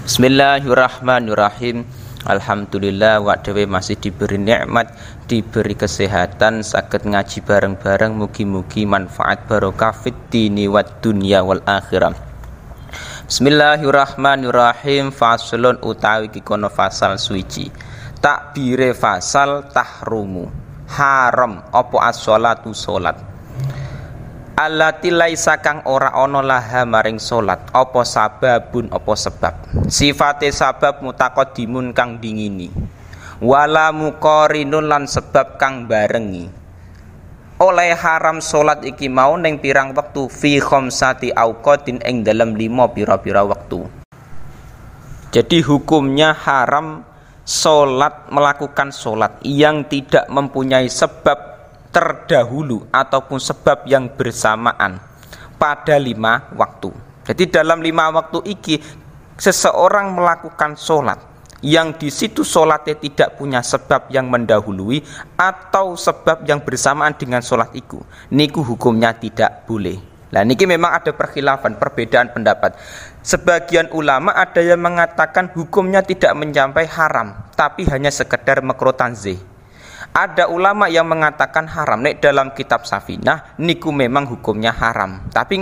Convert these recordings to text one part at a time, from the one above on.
Bismillahirrahmanirrahim. Alhamdulillah wa dewe masih diberi nikmat, diberi kesehatan, saged ngaji bareng-bareng, mugi-mugi manfaat barokah fid dini wad dunya wal akhirah. Bismillahirrahmanirrahim. Faslun utawi kikono fasal suci. Takbire fasal tahrumu. Haram apa as-sholatu salat. Allati laisa kang ora ana laha maring salat apa sababun apa sebab. Sifate sabab mutaqaddimun kang dingini. Wala muqarinun lan sebab kang barengi. Oleh haram salat iki mau ning pirang wektu fi khamsati auqatin ing dalem 5 pira-pira wektu. Jadi hukumnya haram salat, melakukan salat yang tidak mempunyai sebab terdahulu ataupun sebab yang bersamaan pada 5 waktu. Jadi dalam 5 waktu iki seseorang melakukan sholat yang di situ sholatnya tidak punya sebab yang mendahului atau sebab yang bersamaan dengan sholat itu, niku hukumnya tidak boleh. Nah niki memang ada perkhilafan, perbedaan pendapat. Sebagian ulama ada yang mengatakan hukumnya tidak mencapai haram, tapi hanya sekedar makruh tanzih. Ada ulama yang mengatakan haram. Nek dalam kitab Safinah niku memang hukumnya haram. Tapi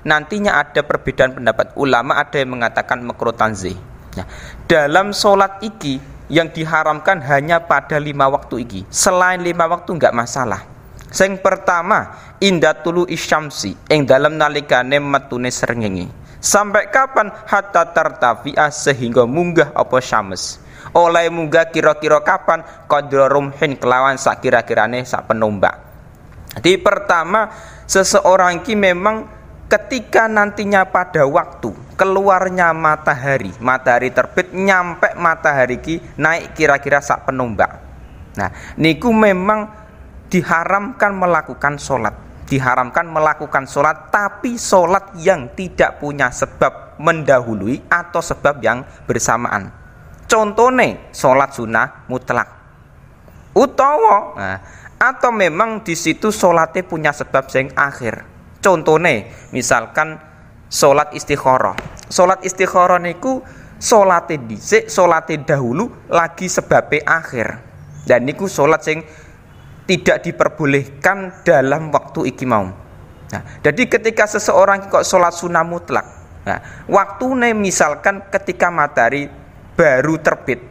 nantinya ada perbedaan pendapat. Ulama ada yang mengatakan makruh tanzih. Nah, dalam sholat iki yang diharamkan hanya pada 5 waktu iki. Selain 5 waktu enggak masalah. Sing pertama indatulu isyamsi ing dalam nalikane metune srengenge. Sampai kapan? Hatta tartafi'ah sehingga munggah apa syams. Oleh munggah kira-kira kapan? Qadra rumhin kelawan sak kira-kirane sak penombak. Jadi pertama seseorang ini memang ketika nantinya pada waktu keluarnya matahari terbit nyampe matahari ki naik kira-kira sak penombak. Nah, niku memang diharamkan melakukan sholat. Diharamkan melakukan sholat, tapi sholat yang tidak punya sebab mendahului atau sebab yang bersamaan. Contohnya sholat sunnah mutlak utawa atau memang di situ sholatnya punya sebab yang akhir. Contohnya misalkan sholat istikharah. Sholat istikharah niku sholatnya dhisik, sholatnya dahulu lagi sebabnya akhir. Dan niku sholat yang tidak diperbolehkan dalam waktu iki mau. Nah, jadi ketika seseorang kok sholat sunnah mutlak, waktunya misalkan ketika matahari baru terbit.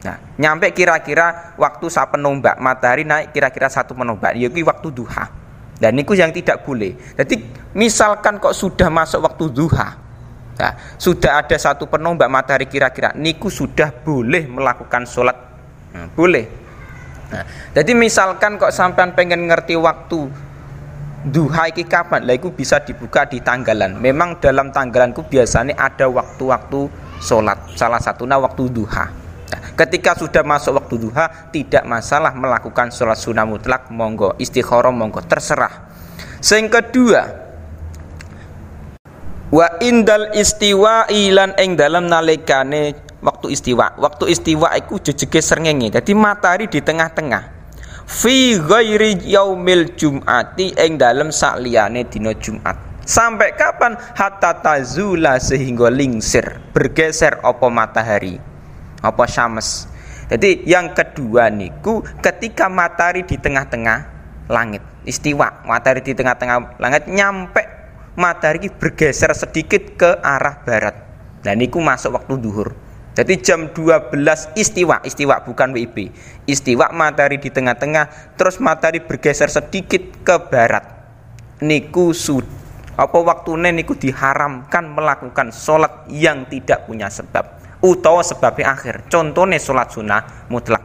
Nah, nyampe kira-kira waktu sak penombak, matahari naik kira-kira 1 penombak, yaitu waktu duha. Dan niku yang tidak boleh. Jadi misalkan kok sudah masuk waktu duha, nah, sudah ada 1 penombak matahari kira-kira, niku sudah boleh melakukan sholat. Boleh. Nah, jadi misalkan kok sampean pengen ngerti waktu duha iki kapan, lah iku bisa dibuka di tanggalan. Memang dalam tanggalanku biasanya ada waktu-waktu sholat, salah satunya waktu duha. Nah, ketika sudah masuk waktu duha tidak masalah melakukan sholat sunnah mutlak, monggo, istikharah monggo, terserah. Yang kedua, wa indal istiwa ilan ing dalam nalikane waktu istiwa. Waktu istiwa iku jejege srengenge, dadi matahari di tengah-tengah. Fi ghairi yaumil jum'ati ing dalam sakliyane dina Jumat. Sampai kapan? Hatta tazula sehingga lingsir, bergeser apa matahari, apa syams. Jadi yang kedua niku ketika matahari di tengah-tengah langit, istiwa, matahari di tengah-tengah langit, nyampe matahari bergeser sedikit ke arah barat. Nah niku masuk waktu duhur. Jadi jam 12 istiwa bukan WIB. Istiwa matahari di tengah-tengah, terus matahari bergeser sedikit ke barat. Niku sudah apa waktunya niku diharamkan melakukan sholat yang tidak punya sebab utawa sebabnya akhir. Contohnya sholat sunnah mutlak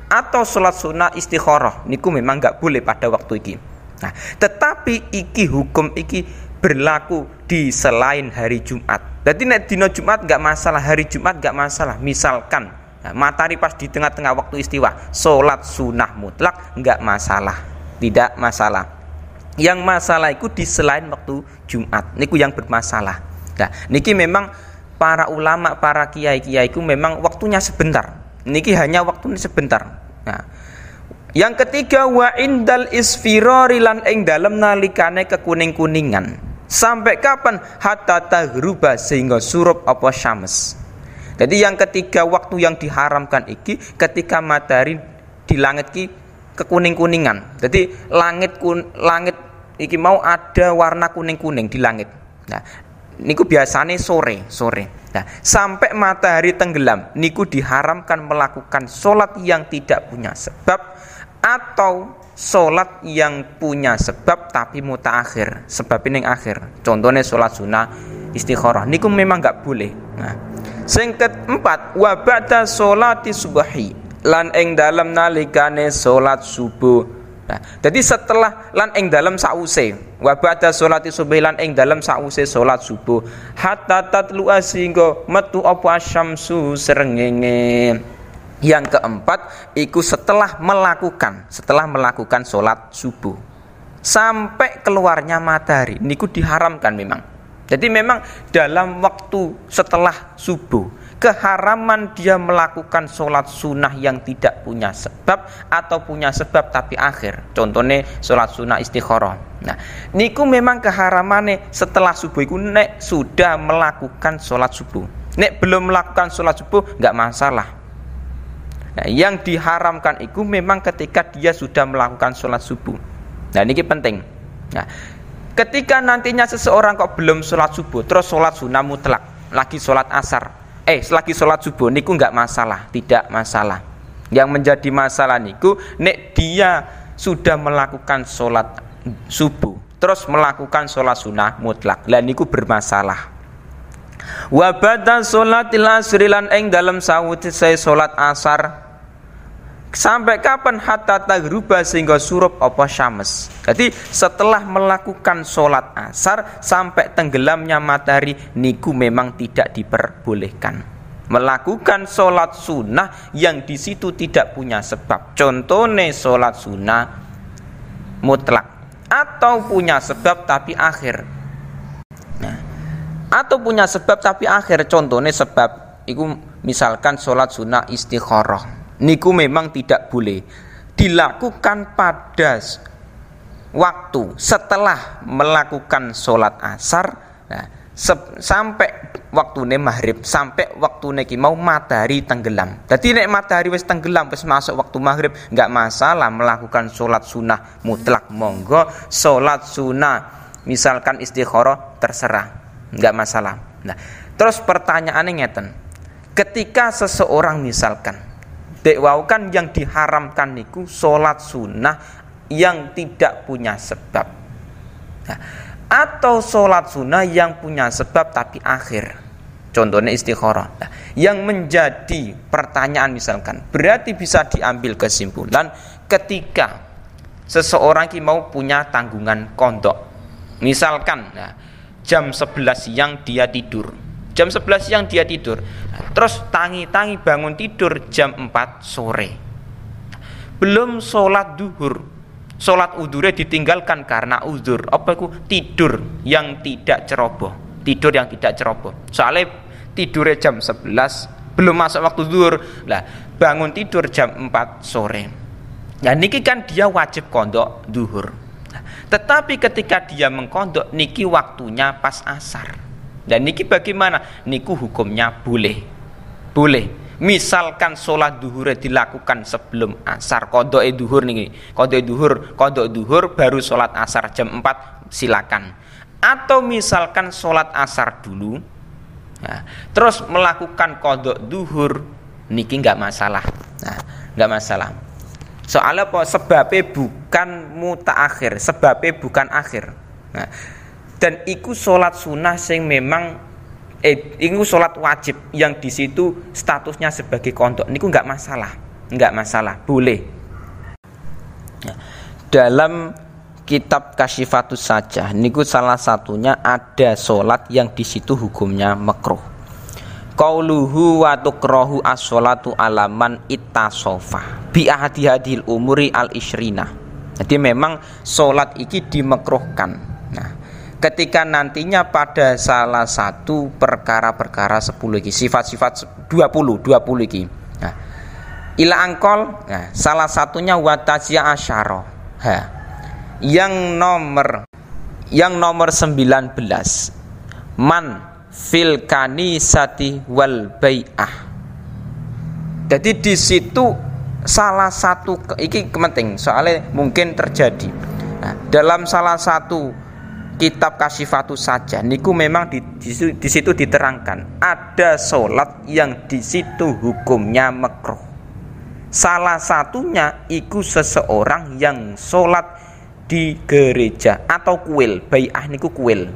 atau sholat sunnah istikharah niku memang nggak boleh pada waktu iki. Nah, tetapi iki hukum iki berlaku di selain hari Jumat. Jadi nek dina Jumat nggak masalah, hari Jumat nggak masalah. Misalkan matahari pas di tengah-tengah waktu istiwa, sholat sunnah mutlak nggak masalah, tidak masalah. Yang masalah itu di selain waktu Jumat, niku yang bermasalah. Nah, niki memang para ulama, para kiai-kiai itu memang waktunya sebentar. Niki hanya waktunya sebentar. Nah, yang ketiga wa indal isfirari lan ing dalem nalikane kekuning-kuningan. Sampai kapan? Hatta taghruba sehingga surup apa syams. Jadi yang ketiga waktu yang diharamkan iki ketika matahari di langit ki kekuning-kuningan. Jadi langit iki mau ada warna kuning-kuning di langit. Nah, niku biasanya sore. Nah, sampai matahari tenggelam niku diharamkan melakukan sholat yang tidak punya sebab atau sholat yang punya sebab tapi mutaakhir, sebab ini yang akhir. Contohnya sholat sunnah istikharah niku memang nggak boleh. Nah, sing keempat wa ba'da sholati subhi lan ing dalem nalikane sholat subuh. Nah, jadi setelah lan ing dalem sause wa ba'da sholati subhi lan ing dalem sause sholat subuh hatta tatlu sehingga metu apa syamsu srengenge. Yang keempat iku setelah melakukan sholat subuh sampai keluarnya matahari niku diharamkan memang. Jadi memang dalam waktu setelah subuh keharaman dia melakukan sholat sunnah yang tidak punya sebab atau punya sebab tapi akhir. Contohnya sholat sunnah istikharah. Nah, niku memang keharamannya setelah subuh iku nek sudah melakukan sholat subuh. Nek belum melakukan sholat subuh nggak masalah. Nah, yang diharamkan itu memang ketika dia sudah melakukan sholat subuh. Nah, ini penting. Nah, ketika nantinya seseorang kok belum sholat subuh, terus sholat sunnah mutlak, lagi sholat asar, lagi sholat subuh, niku nggak masalah, tidak masalah. Yang menjadi masalah niku, nek dia sudah melakukan sholat subuh, terus melakukan sholat sunnah mutlak, lah niku bermasalah. Wa ba'da sholatil asri lan ing dalem sawise sholat asar sampai kapan hatta taghruba sehingga surup apa syams. Jadi setelah melakukan sholat asar sampai tenggelamnya matahari niku memang tidak diperbolehkan melakukan sholat sunnah yang di situ tidak punya sebab. Contohnya sholat sunnah mutlak atau punya sebab tapi akhir. Nah, atau punya sebab tapi akhir. Contohnya sebab itu misalkan sholat sunnah istikharah niku memang tidak boleh dilakukan pada waktu setelah melakukan sholat asar. Nah, sampai waktune maghrib, sampai waktune ki mau matahari tenggelam. Jadi nek matahari wis tenggelam wis masuk waktu maghrib nggak masalah melakukan sholat sunnah mutlak, monggo sholat sunnah misalkan istikharah terserah, nggak masalah. Nah, terus pertanyaannya ngeten, ketika seseorang misalkan kan yang diharamkan niku sholat sunnah yang tidak punya sebab, nah, atau sholat sunnah yang punya sebab tapi akhir, contohnya istikharah. Nah, yang menjadi pertanyaan misalkan berarti bisa diambil kesimpulan ketika seseorang ki mau punya tanggungan kondok misalkan, nah, jam 11 siang dia tidur, jam 11 siang dia tidur, terus tangi-tangi bangun tidur jam 4 sore, belum sholat duhur, sholat udhurnya ditinggalkan karena uzur, apa itu? Tidur yang tidak ceroboh, soalnya tidurnya jam 11 belum masuk waktu duhur, lah bangun tidur jam 4 sore. Nah niki kan dia wajib kondok duhur, tetapi ketika dia mengkondok niki waktunya pas asar. Dan niki bagaimana? Niku hukumnya boleh. Misalkan sholat duhur dilakukan sebelum asar, kodok duhur niki, kodok duhur baru sholat asar jam 4 silakan. Atau misalkan sholat asar dulu, nah, terus melakukan kodok duhur, niki nggak masalah. Nah, nggak masalah. Soalnya apa? Sebabnya bukan mutaakhir, sebabnya bukan akhir. Nah, dan iku sholat sunnah sing memang iku sholat wajib yang di situ statusnya sebagai kondok niku nggak masalah, boleh. Nah, dalam kitab Kasyifatus Sajah niku salah satunya ada sholat yang di situ hukumnya makruh. Qauluhu wa tukrahu as-sholatu alaman ittasofa bi ahadi hadil umuri al-ishrina. Jadi memang sholat iki dimakruhkan. Nah, ketika nantinya pada salah satu perkara-perkara 10 iki, sifat-sifat 20 iki. Nah, ila angkol, nah, salah satunya watasya asyara. Yang nomor 19. Man fil kanisati wal bai'ah. Jadi di situ salah satu iki penting soalnya mungkin terjadi. Nah, dalam salah satu kitab Kasyifatus Saja niku memang di situ diterangkan ada sholat yang di situ hukumnya makruh. Salah satunya iku seseorang yang sholat di gereja atau kuil. Bai'ah niku kuil.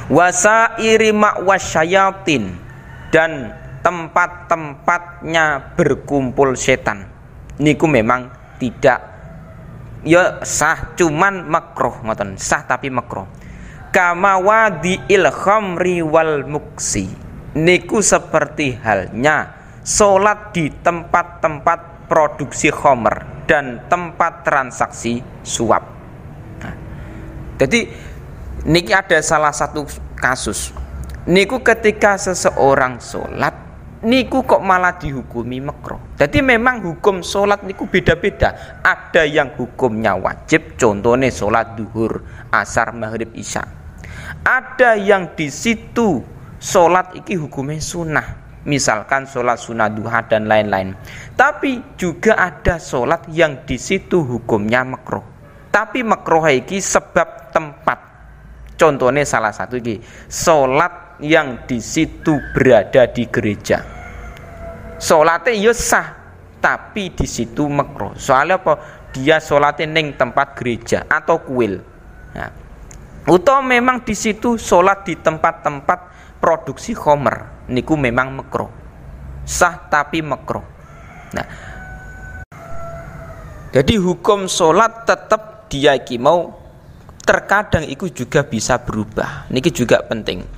Wasairi ma'wasyayatin, dan tempat-tempatnya berkumpul setan niku memang tidak ya sah, cuman makruh ngoten, sah tapi makruh. Kama wadi'il khamri wal muksi, niku seperti halnya sholat di tempat-tempat produksi khamr dan tempat transaksi suap. Nah, jadi niki ada salah satu kasus niku ketika seseorang sholat niku kok malah dihukumi makruh. Jadi memang hukum sholat niku beda-beda. Ada yang hukumnya wajib, contohnya sholat duhur, asar, maghrib, isya. Ada yang di situ sholat iki hukumnya sunnah, misalkan sholat sunat duha dan lain-lain. Tapi juga ada sholat yang di situ hukumnya makruh. Tapi makruh iki sebab tempat. Contohnya salah satu iki sholat yang di situ berada di gereja. Sholatnya ya sah, tapi di situ makruh. Soalnya apa? Dia sholatnya ning tempat gereja atau kuil. Nah, atau memang di situ sholat di tempat-tempat produksi khamr, niku memang makruh. Sah tapi makruh. Nah, jadi hukum sholat tetap dia iki mau terkadang itu juga bisa berubah. Niki juga penting.